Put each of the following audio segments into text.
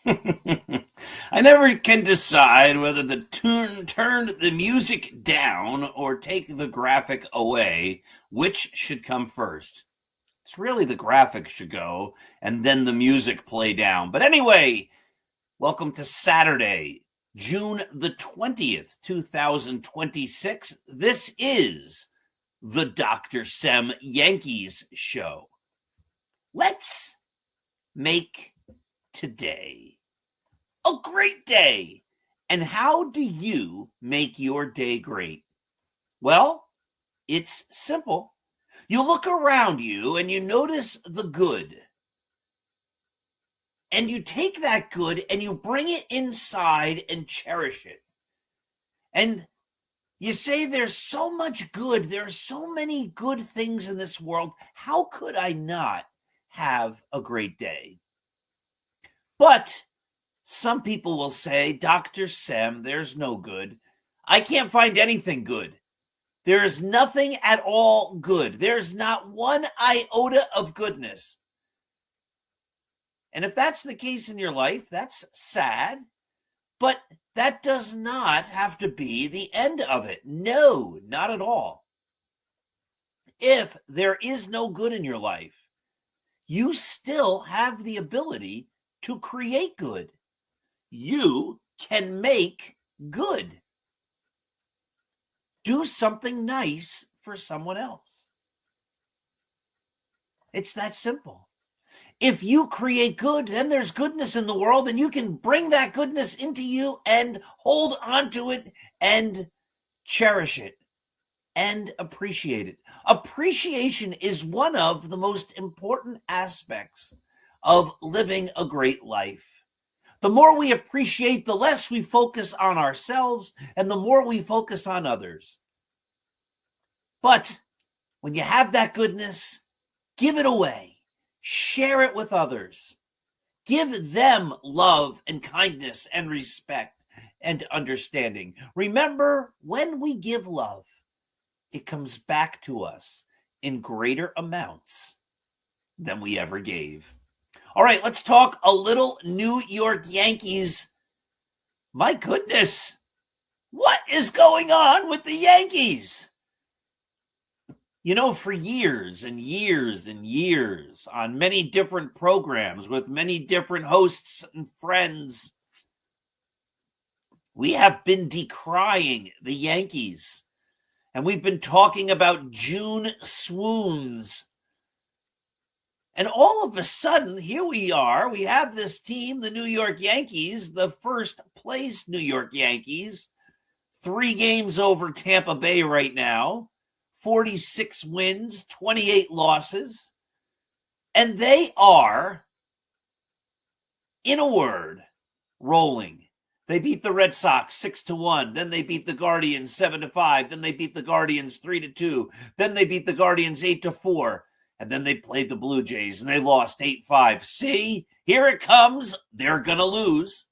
I never can decide whether to turn the music down or take the graphic away. Which should come first? It's really the graphic should go and then the music play down. But anyway, welcome to Saturday, June the 20th, 2026. This is the Dr. Sem Yankees show. Let's make today a great day. And how do you make your day great? Well, it's simple. You look around you and you notice the good. And you take that good and you bring it inside and cherish it. And you say, there's so much good. There are so many good things in this world. How could I not have a great day? But some people will say, Dr. Sem, there's no good. I can't find anything good. There is nothing at all good. There's not one iota of goodness. And if that's the case in your life, that's sad. But that does not have to be the end of it. No, not at all. If there is no good in your life, you still have the ability to create good. You can make good. Do something nice for someone else. It's that simple. If you create good, then there's goodness in the world, and you can bring that goodness into you and hold on to it and cherish it and appreciate it. Appreciation is one of the most important aspects of living a great life. The more we appreciate, the less we focus on ourselves and the more we focus on others. But when you have that goodness, give it away. Share it with others. Give them love and kindness and respect and understanding. Remember, when we give love, it comes back to us in greater amounts than we ever gave. All right, let's talk a little New York Yankees. My goodness, what is going on with the Yankees? You know, for years and years and years, on many different programs with many different hosts and friends, we have been decrying the Yankees. And we've been talking about June swoons. And all of a sudden, here we are. We have this team, the New York Yankees, the first place New York Yankees, 3 games over Tampa Bay right now, 46 wins, 28 losses. And they are, in a word, rolling. They beat the Red Sox 6-1. Then they beat the Guardians 7-5. Then they beat the Guardians 3-2. Then they beat the Guardians 8-4. And then they played the Blue Jays and they lost 8-5. See, here it comes. They're going to lose.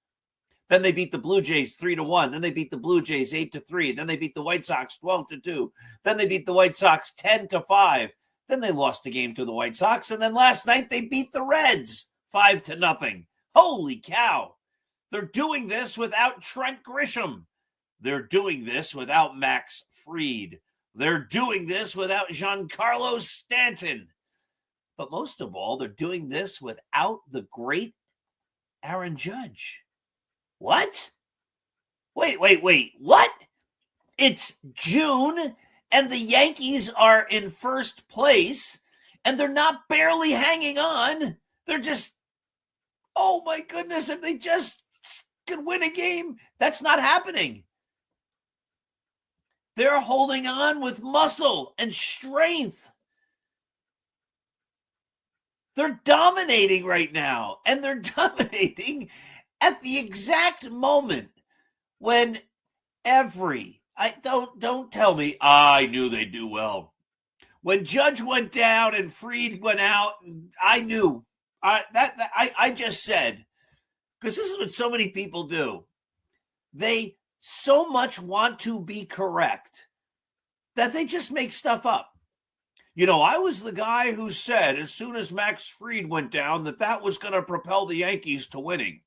Then they beat the Blue Jays 3-1. Then they beat the Blue Jays 8-3. Then they beat the White Sox 12-2. Then they beat the White Sox 10-5. Then they lost the game to the White Sox. And then last night they beat the Reds 5-0. Holy cow. They're doing this without Trent Grisham. They're doing this without Max Fried. They're doing this without Giancarlo Stanton. But most of all, they're doing this without the great Aaron Judge. What? Wait. What? It's June and the Yankees are in first place and they're not barely hanging on. They're just, oh my goodness, if they just could win a game, that's not happening. They're holding on with muscle and strength. They're dominating right now, and they're dominating at the exact moment when don't tell me I knew they'd do well. When Judge went down and Fried went out, I knew. I just said, because this is what so many people do. They so much want to be correct that they just make stuff up. You know, I was the guy who said as soon as Max Fried went down that was going to propel the Yankees to winning.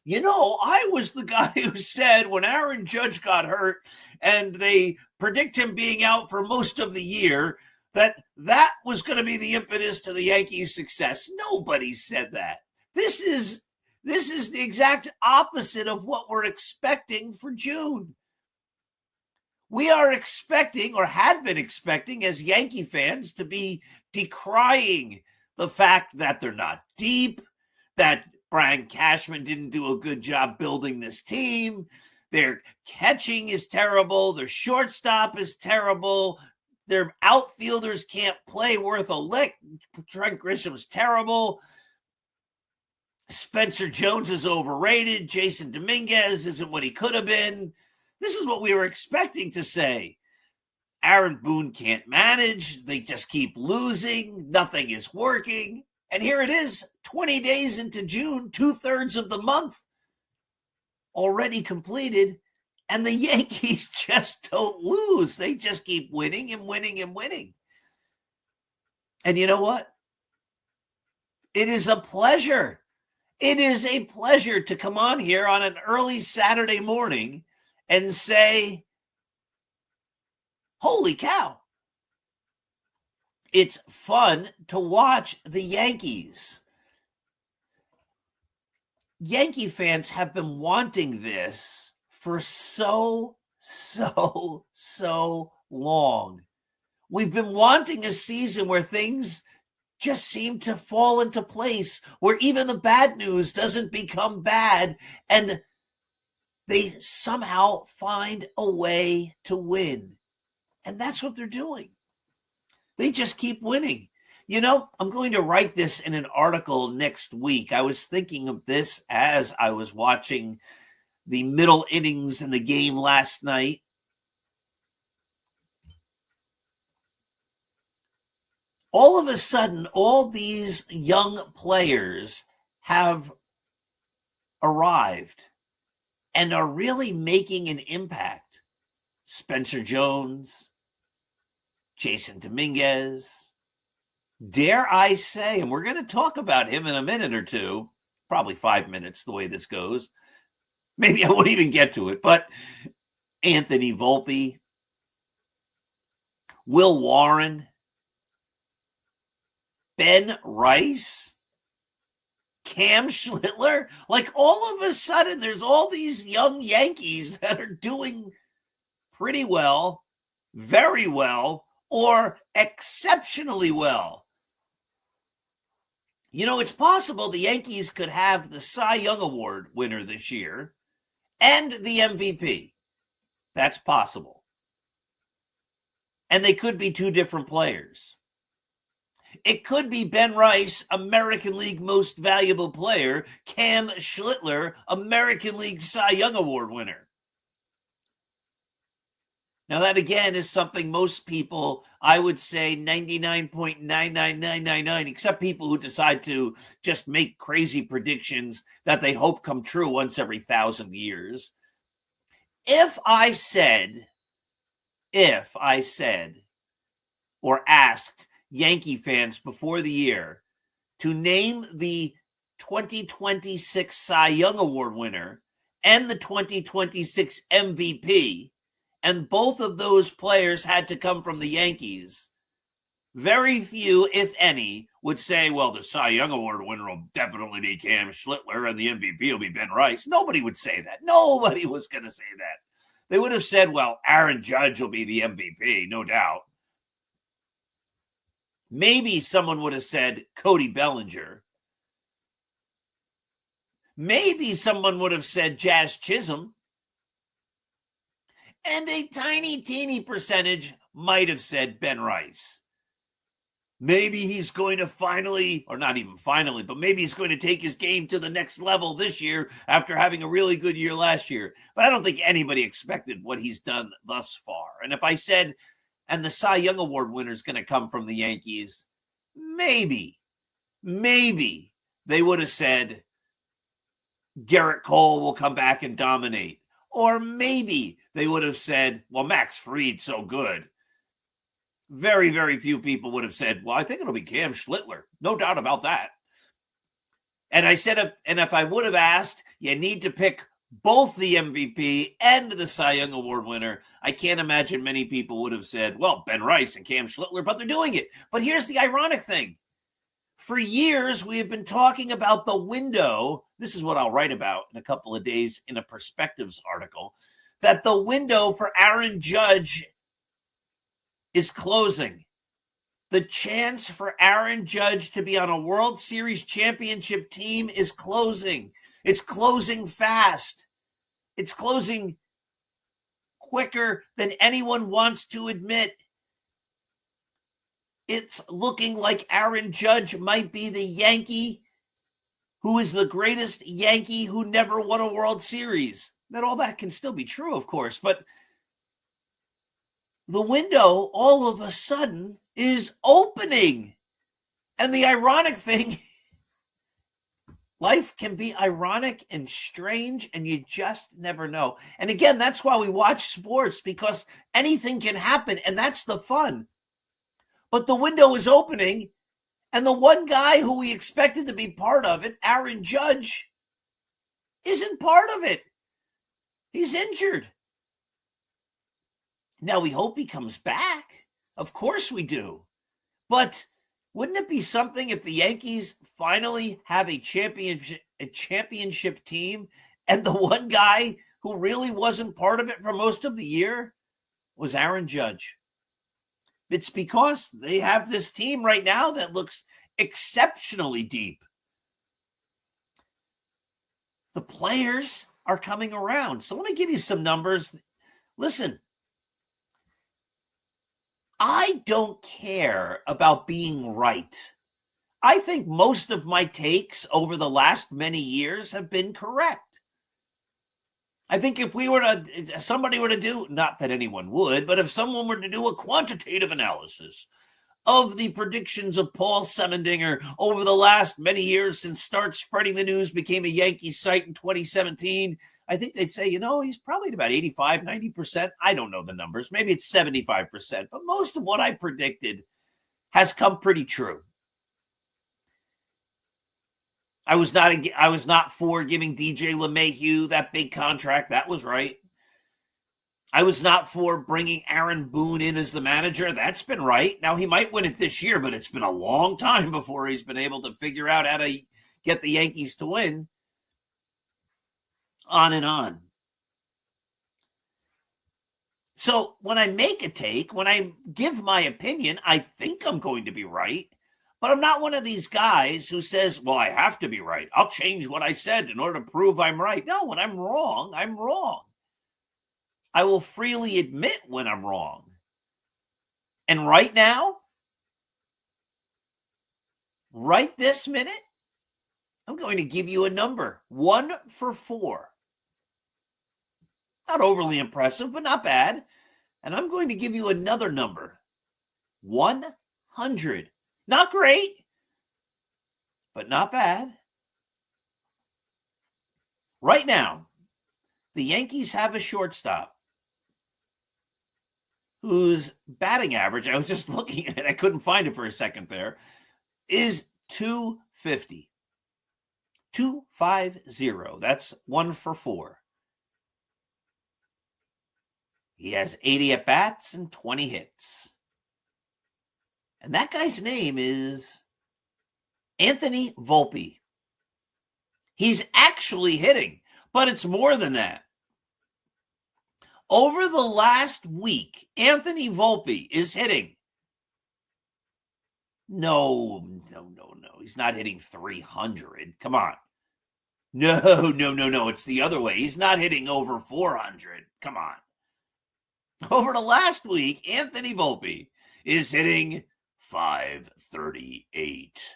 I was the guy who said when Aaron Judge got hurt and they predict him being out for most of the year, that was going to be the impetus to the Yankees' success. Nobody said that. This is the exact opposite of what we're expecting for June. We are expecting, or had been expecting, as Yankee fans, to be decrying the fact that they're not deep, that Brian Cashman didn't do a good job building this team. Their catching is terrible. Their shortstop is terrible. Their outfielders can't play worth a lick. Trent Grisham's terrible. Spencer Jones is overrated. Jason Dominguez isn't what he could have been. This is what we were expecting to say. Aaron Boone can't manage. They just keep losing. Nothing is working. And here it is, 20 days into June, 2/3 of the month already completed, and the Yankees just don't lose. They just keep winning and winning and winning. And you know what? It is a pleasure. It is a pleasure to come on here on an early Saturday morning and say, holy cow. It's fun to watch the Yankees. Yankee fans have been wanting this for so long. We've been wanting a season where things just seem to fall into place, where even the bad news doesn't become bad, and they somehow find a way to win. And that's what they're doing. They just keep winning. I'm going to write this in an article next week. I was thinking of this as I was watching the middle innings in the game last night. All of a sudden, all these young players have arrived and are really making an impact. Spencer Jones, Jason Dominguez, dare I say, and we're going to talk about him in a minute or two, probably 5 minutes the way this goes. Maybe I won't even get to it, but Anthony Volpe, Will Warren, Ben Rice, Cam Schlittler. Like all of a sudden, there's all these young Yankees that are doing pretty well, very well, or exceptionally well. It's possible the Yankees could have the Cy Young Award winner this year and the MVP. That's possible. And they could be two different players. It could be Ben Rice, American League Most Valuable Player, Cam Schlittler, American League Cy Young Award winner. Now, that again is something most people, I would say 99.99999, except people who decide to just make crazy predictions that they hope come true once every 1,000 years. If I said, or asked Yankee fans before the year to name the 2026 Cy Young Award winner and the 2026 MVP, and both of those players had to come from the Yankees, very few, if any, would say, well, the Cy Young Award winner will definitely be Cam Schlittler and the MVP will be Ben Rice. Nobody would say that. Nobody was going to say that. They would have said, well, Aaron Judge will be the MVP, no doubt. Maybe someone would have said Cody Bellinger. Maybe someone would have said Jazz Chisholm. And a tiny, teeny percentage might have said Ben Rice. Maybe he's going to finally, or not even finally, but maybe he's going to take his game to the next level this year after having a really good year last year. But I don't think anybody expected what he's done thus far. And if I said, and the Cy Young Award winner is going to come from the Yankees, maybe they would have said Garrett Cole will come back and dominate. Or maybe they would have said, well, Max Fried's so good. Very, very few people would have said, well, I think it'll be Cam Schlittler. No doubt about that. And I said, if I would have asked, you need to pick both the MVP and the Cy Young Award winner, I can't imagine many people would have said, well, Ben Rice and Cam Schlittler, but they're doing it. But here's the ironic thing. For years, we have been talking about the window. This is what I'll write about in a couple of days in a Perspectives article, that the window for Aaron Judge is closing. The chance for Aaron Judge to be on a World Series championship team is closing. It's closing fast. It's closing quicker than anyone wants to admit. It's looking like Aaron Judge might be the Yankee who is the greatest Yankee who never won a World Series. That all that can still be true, of course, but the window all of a sudden is opening. And the ironic thing, life can be ironic and strange, and you just never know. And again, that's why we watch sports, because anything can happen, and that's the fun. But the window is opening, and the one guy who we expected to be part of it, Aaron Judge, isn't part of it. He's injured. Now, we hope he comes back. Of course we do. But wouldn't it be something if the Yankees finally have a championship team, and the one guy who really wasn't part of it for most of the year was Aaron Judge? It's because they have this team right now that looks exceptionally deep. The players are coming around. So let me give you some numbers. Listen, I don't care about being right. I think most of my takes over the last many years have been correct. I think if somebody were to do, not that anyone would, but if someone were to do a quantitative analysis of the predictions of Paul Semendinger over the last many years since Start Spreading the News became a Yankee site in 2017, I think they'd say, he's probably at about 85, 90%. I don't know the numbers. Maybe it's 75%. But most of what I predicted has come pretty true. I was not for giving DJ LeMahieu that big contract. That was right. I was not for bringing Aaron Boone in as the manager. That's been right. Now, he might win it this year, but it's been a long time before he's been able to figure out how to get the Yankees to win. On and on. So when I make a take, when I give my opinion, I think I'm going to be right. But I'm not one of these guys who says, well, I have to be right. I'll change what I said in order to prove I'm right. No, when I'm wrong, I'm wrong. I will freely admit when I'm wrong. And right now, right this minute, I'm going to give you a number. 1 for 4. Not overly impressive, but not bad. And I'm going to give you another number. 100. Not great, but not bad. Right now, the Yankees have a shortstop whose batting average, I was just looking at it, I couldn't find it for a second there, is 250. 250. That's 1 for 4. He has 80 at-bats and 20 hits. And that guy's name is Anthony Volpe. He's actually hitting, but it's more than that. Over the last week, Anthony Volpe is hitting. No. He's not hitting 300. Come on. No. It's the other way. He's not hitting over 400. Come on. Over the last week, Anthony Volpe is hitting 538.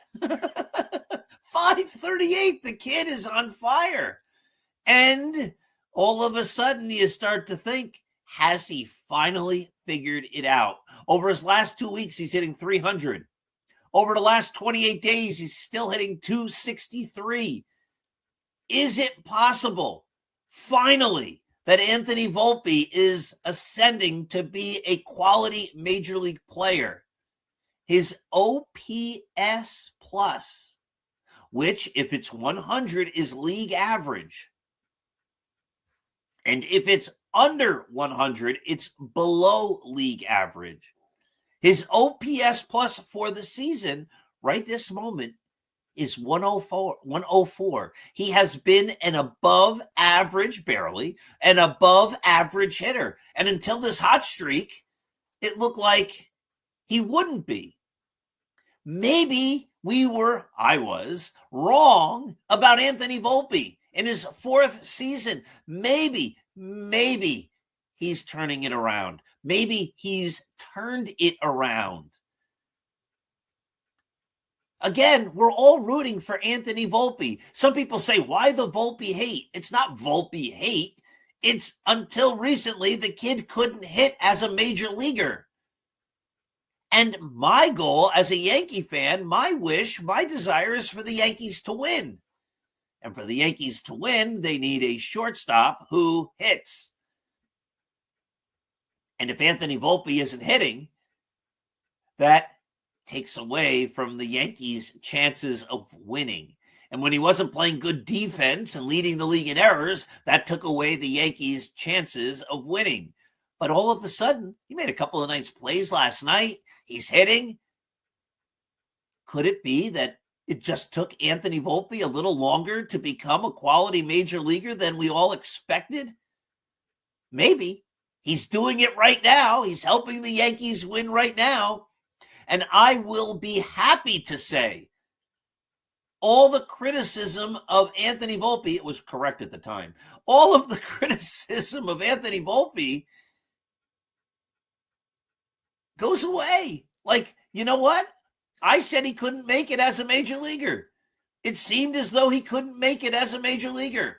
538. The kid is on fire. And all of a sudden you start to think, has he finally figured it out? Over his last 2 weeks, he's hitting 300. Over the last 28 days, he's still hitting 263. Is it possible, finally, that Anthony Volpe is ascending to be a quality major league player? His OPS plus which, if it's 100, is league average. And if it's under 100, it's below league average. His OPS plus for the season, right this moment, is 104. He has been an above average, barely, an above average hitter. And until this hot streak, it looked like he wouldn't be. Maybe I was wrong about Anthony Volpe in his 4th season. Maybe he's turning it around. Maybe he's turned it around. Again, we're all rooting for Anthony Volpe. Some people say, why the Volpe hate? It's not Volpe hate. It's until recently the kid couldn't hit as a major leaguer. And my goal as a Yankee fan, my wish, my desire is for the Yankees to win. And for the Yankees to win, they need a shortstop who hits. And if Anthony Volpe isn't hitting, that takes away from the Yankees' chances of winning. And when he wasn't playing good defense and leading the league in errors, that took away the Yankees' chances of winning. But all of a sudden, he made a couple of nice plays last night. He's hitting. Could it be that it just took Anthony Volpe a little longer to become a quality major leaguer than we all expected? Maybe. He's doing it right now. He's helping the Yankees win right now. And I will be happy to say all the criticism of Anthony Volpe, it was correct at the time, all of the criticism of Anthony Volpe goes away. Like, you know what? I said he couldn't make it as a major leaguer. It seemed as though he couldn't make it as a major leaguer.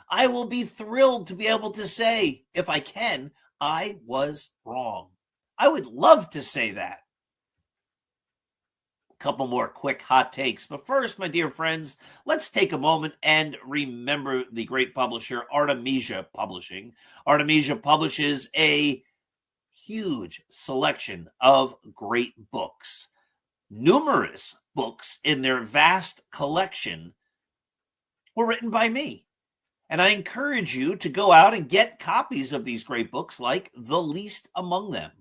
I will be thrilled to be able to say, if I can, I was wrong. I would love to say that. Couple more quick hot takes. But first, my dear friends, let's take a moment and remember the great publisher, Artemisia Publishing. Artemisia publishes a huge selection of great books. Numerous books in their vast collection were written by me. And I encourage you to go out and get copies of these great books, like The Least Among Them.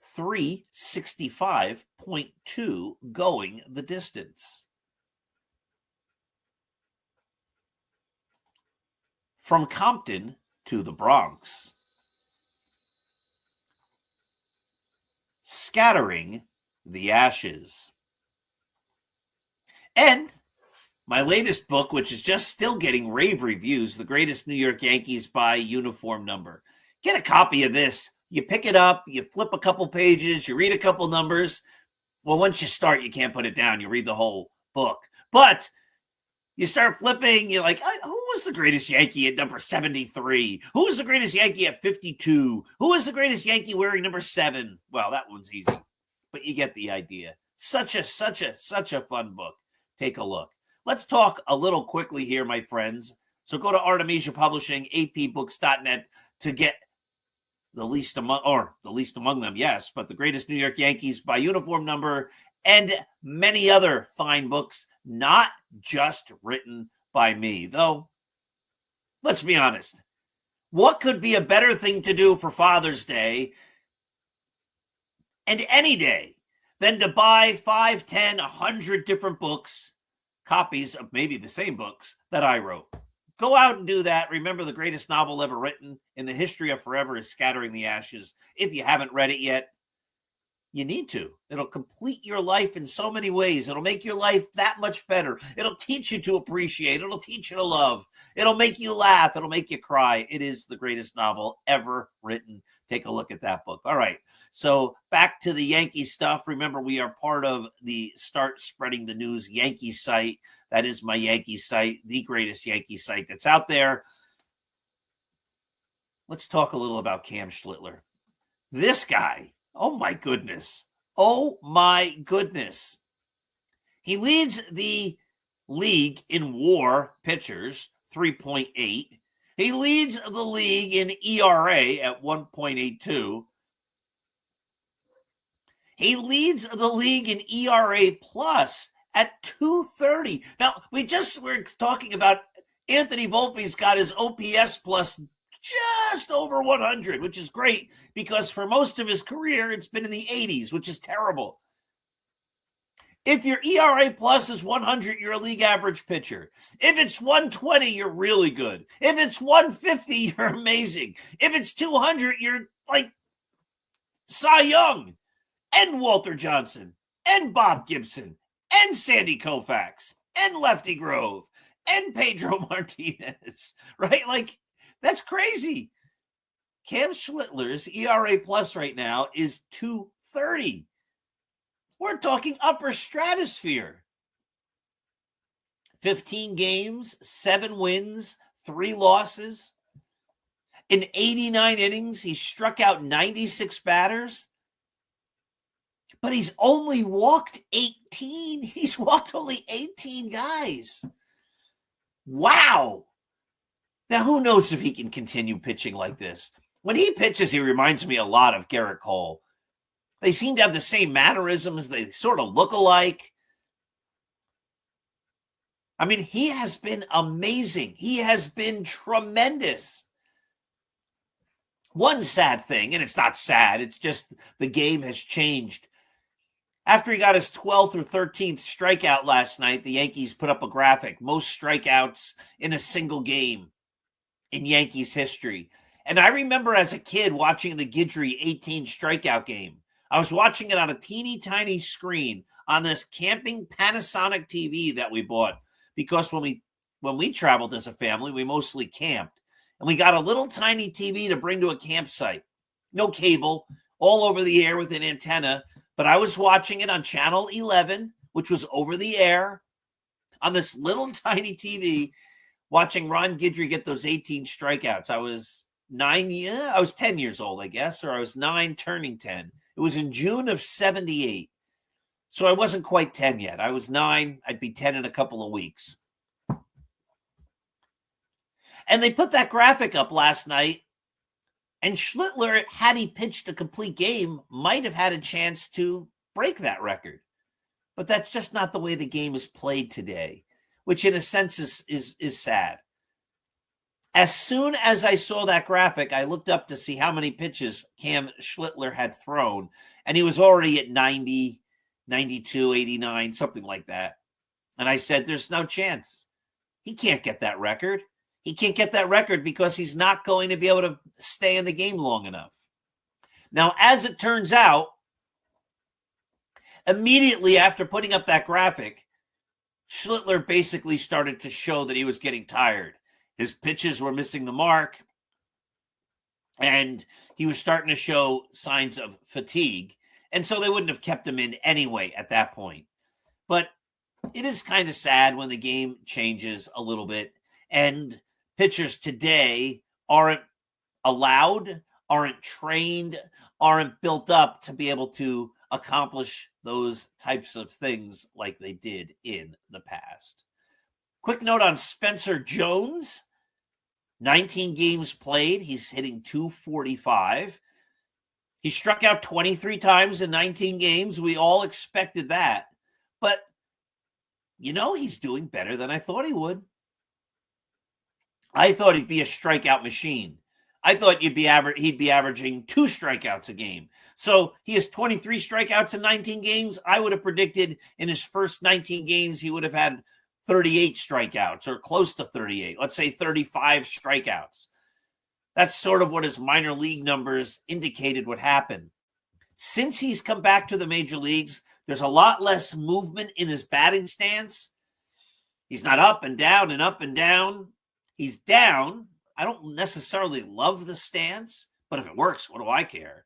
365.2 Going the Distance. From Compton to the Bronx. Scattering the Ashes. And my latest book, which is just still getting rave reviews, The Greatest New York Yankees by Uniform Number. Get a copy of this. You pick it up, you flip a couple pages, you read a couple numbers. Well, once you start, you can't put it down. You read the whole book. But you start flipping, you're like, who was the greatest Yankee at number 73? Who was the greatest Yankee at 52? Who was the greatest Yankee wearing number 7? Well, that one's easy, but you get the idea. Such a fun book. Take a look. Let's talk a little quickly here, my friends. So go to Artemisia Publishing, apbooks.net to get the least among them, yes, but The Greatest New York Yankees by Uniform Number and many other fine books, not just written by me. Though, let's be honest, what could be a better thing to do for Father's Day and any day than to buy 5, 10, 100 different books, copies of maybe the same books that I wrote? Go out and do that. Remember, the greatest novel ever written in the history of forever is Scattering the Ashes. If you haven't read it yet, you need to. It'll complete your life in so many ways. It'll make your life that much better. It'll teach you to appreciate. It'll teach you to love. It'll make you laugh. It'll make you cry. It is the greatest novel ever written. Take a look at that book. All right. So back to the Yankee stuff. Remember, we are part of the Start Spreading the News Yankee site. That is my Yankee site, the greatest Yankee site that's out there. Let's talk a little about Cam Schlittler. This guy, oh my goodness. Oh my goodness. He leads the league in WAR pitchers, 3.8. He leads the league in ERA at 1.82. He leads the league in ERA plus at 230. Now, we're talking about Anthony Volpe's got his OPS plus just over 100, which is great because for most of his career, it's been in the 80s, which is terrible. If your ERA plus is 100, you're a league average pitcher. If it's 120, you're really good. If it's 150, you're amazing. If it's 200, you're like Cy Young and Walter Johnson and Bob Gibson and Sandy Koufax and Lefty Grove and Pedro Martinez, right? Like, that's crazy. Cam Schlittler's ERA plus right now is 230. We're talking upper stratosphere. 15 games, 7 wins, 3 losses. In 89 innings, he struck out 96 batters. But he's only walked 18. He's walked only 18 guys. Wow. Now, who knows if he can continue pitching like this? When he pitches, he reminds me a lot of Garrett Cole. They seem to have the same mannerisms. They sort of look alike. I mean, he has been amazing. He has been tremendous. One sad thing, and it's not sad, it's just the game has changed. After he got his 12th or 13th strikeout last night, the Yankees put up a graphic, most strikeouts in a single game in Yankees history. And I remember as a kid watching the Guidry 18 strikeout game. I was watching it on a teeny tiny screen on this camping Panasonic TV that we bought because when we traveled as a family, we mostly camped. And we got a little tiny TV to bring to a campsite. No cable, all over the air with an antenna. But I was watching it on channel 11, which was over the air on this little tiny TV, watching Ron Guidry get those 18 strikeouts. I was 10 years old, I guess, or I was 9 turning 10. It was in June of 78. So I wasn't quite 10 yet. I was 9. I'd be 10 in a couple of weeks. And they put that graphic up last night. And Schlittler, had he pitched a complete game, might have had a chance to break that record. But that's just not the way the game is played today, which in a sense is sad. As soon as I saw that graphic, I looked up to see how many pitches Cam Schlittler had thrown, and he was already at 90, 92, 89, something like that. And I said, there's no chance. He can't get that record. He can't get that record because he's not going to be able to stay in the game long enough. Now, as it turns out, immediately after putting up that graphic, Schlittler basically started to show that he was getting tired. His pitches were missing the mark, and he was starting to show signs of fatigue. And so they wouldn't have kept him in anyway at that point. But it is kind of sad when the game changes a little bit, and pitchers today aren't allowed, aren't trained, aren't built up to be able to accomplish those types of things like they did in the past. Quick note on Spencer Jones. 19 games played. He's hitting .245. He struck out 23 times in 19 games. We all expected that. But, he's doing better than I thought he would. I thought he'd be a strikeout machine. I thought he'd be averaging 2 strikeouts a game. So he has 23 strikeouts in 19 games. I would have predicted in his first 19 games he would have had 38 strikeouts or close to 38. Let's say 35 strikeouts. That's sort of what his minor league numbers indicated would happen. Since he's come back to the major leagues, there's a lot less movement in his batting stance. He's not up and down and up and down. He's down. I don't necessarily love the stance, but if it works, what do I care?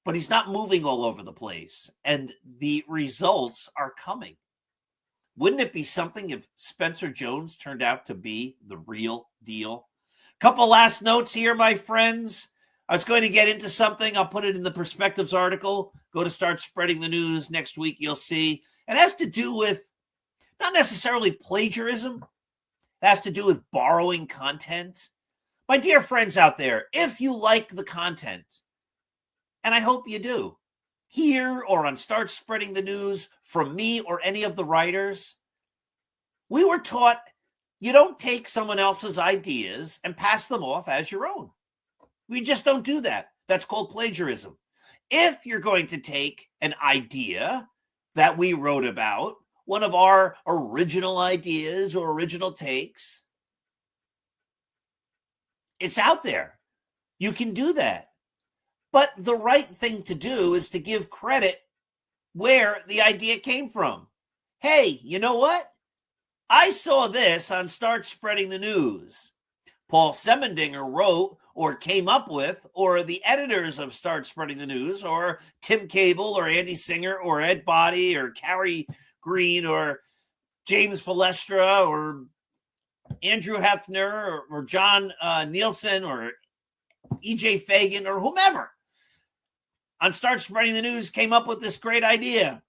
But he's not moving all over the place, and the results are coming. Wouldn't it be something if Spencer Jones turned out to be the real deal? Couple last notes here, my friends. I was going to get into something. I'll put it in the Perspectives article. Go to Start Spreading the News next week. You'll see. It has to do with not necessarily plagiarism. It has to do with borrowing content. My dear friends out there, if you like the content, and I hope you do, here or on Start Spreading the News from me or any of the writers, we were taught you don't take someone else's ideas and pass them off as your own. We just don't do that. That's called plagiarism. If you're going to take an idea that we wrote about, one of our original ideas or original takes, it's out there. You can do that. But the right thing to do is to give credit where the idea came from. Hey, you know what? I saw this on Start Spreading the News. Paul Semendinger wrote or came up with, or the editors of Start Spreading the News, or Tim Cable or Andy Singer or Ed Body or Carrie Green or James Filestra or Andrew Hefner or John Nielsen or EJ Fagan or whomever on Start Spreading the News came up with this great idea.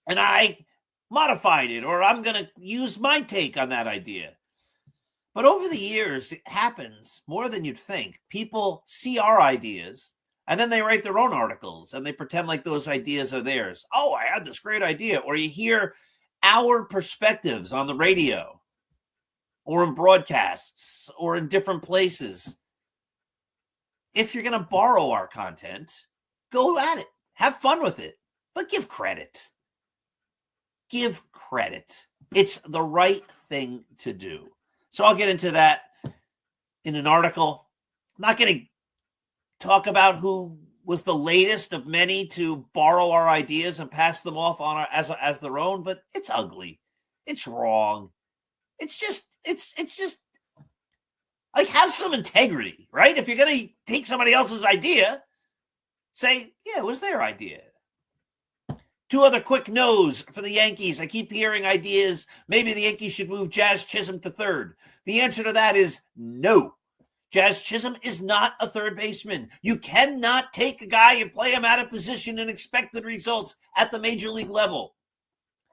And I modified it, or I'm going to use my take on that idea. But over the years, it happens more than you'd think. People see our ideas, and then they write their own articles, and they pretend like those ideas are theirs. Oh, I had this great idea. Or you hear our perspectives on the radio, or in broadcasts, or in different places. If you're going to borrow our content, go at it. Have fun with it. But give credit. Give credit. It's the right thing to do. So I'll get into that in an article. I'm not going to talk about who was the latest of many to borrow our ideas and pass them off on as their own, but it's ugly. It's wrong. It's just like, have some integrity, right? If you're going to take somebody else's idea, say, yeah, it was their idea. Two other quick no's for the Yankees. I keep hearing ideas. Maybe the Yankees should move Jazz Chisholm to third. The answer to that is no. Jazz Chisholm is not a third baseman. You cannot take a guy and play him out of position and expect good results at the major league level.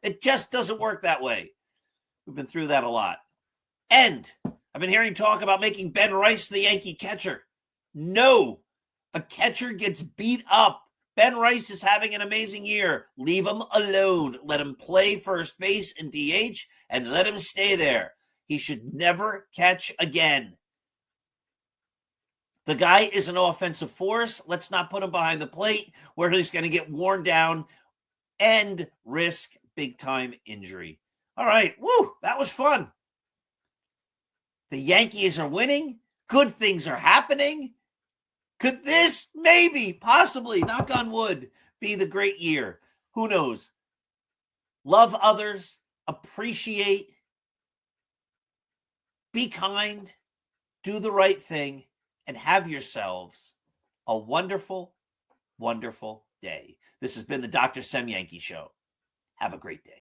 It just doesn't work that way. We've been through that a lot. And I've been hearing talk about making Ben Rice the Yankee catcher. No, a catcher gets beat up. Ben Rice is having an amazing year. Leave him alone. Let him play first base and DH and let him stay there. He should never catch again. The guy is an offensive force. Let's not put him behind the plate where he's going to get worn down and risk big-time injury. All right. Woo, that was fun. The Yankees are winning. Good things are happening. Could this maybe, possibly, knock on wood, be the great year? Who knows? Love others, appreciate, be kind, do the right thing, and have yourselves a wonderful, wonderful day. This has been the Dr. Sem Yankee Show. Have a great day.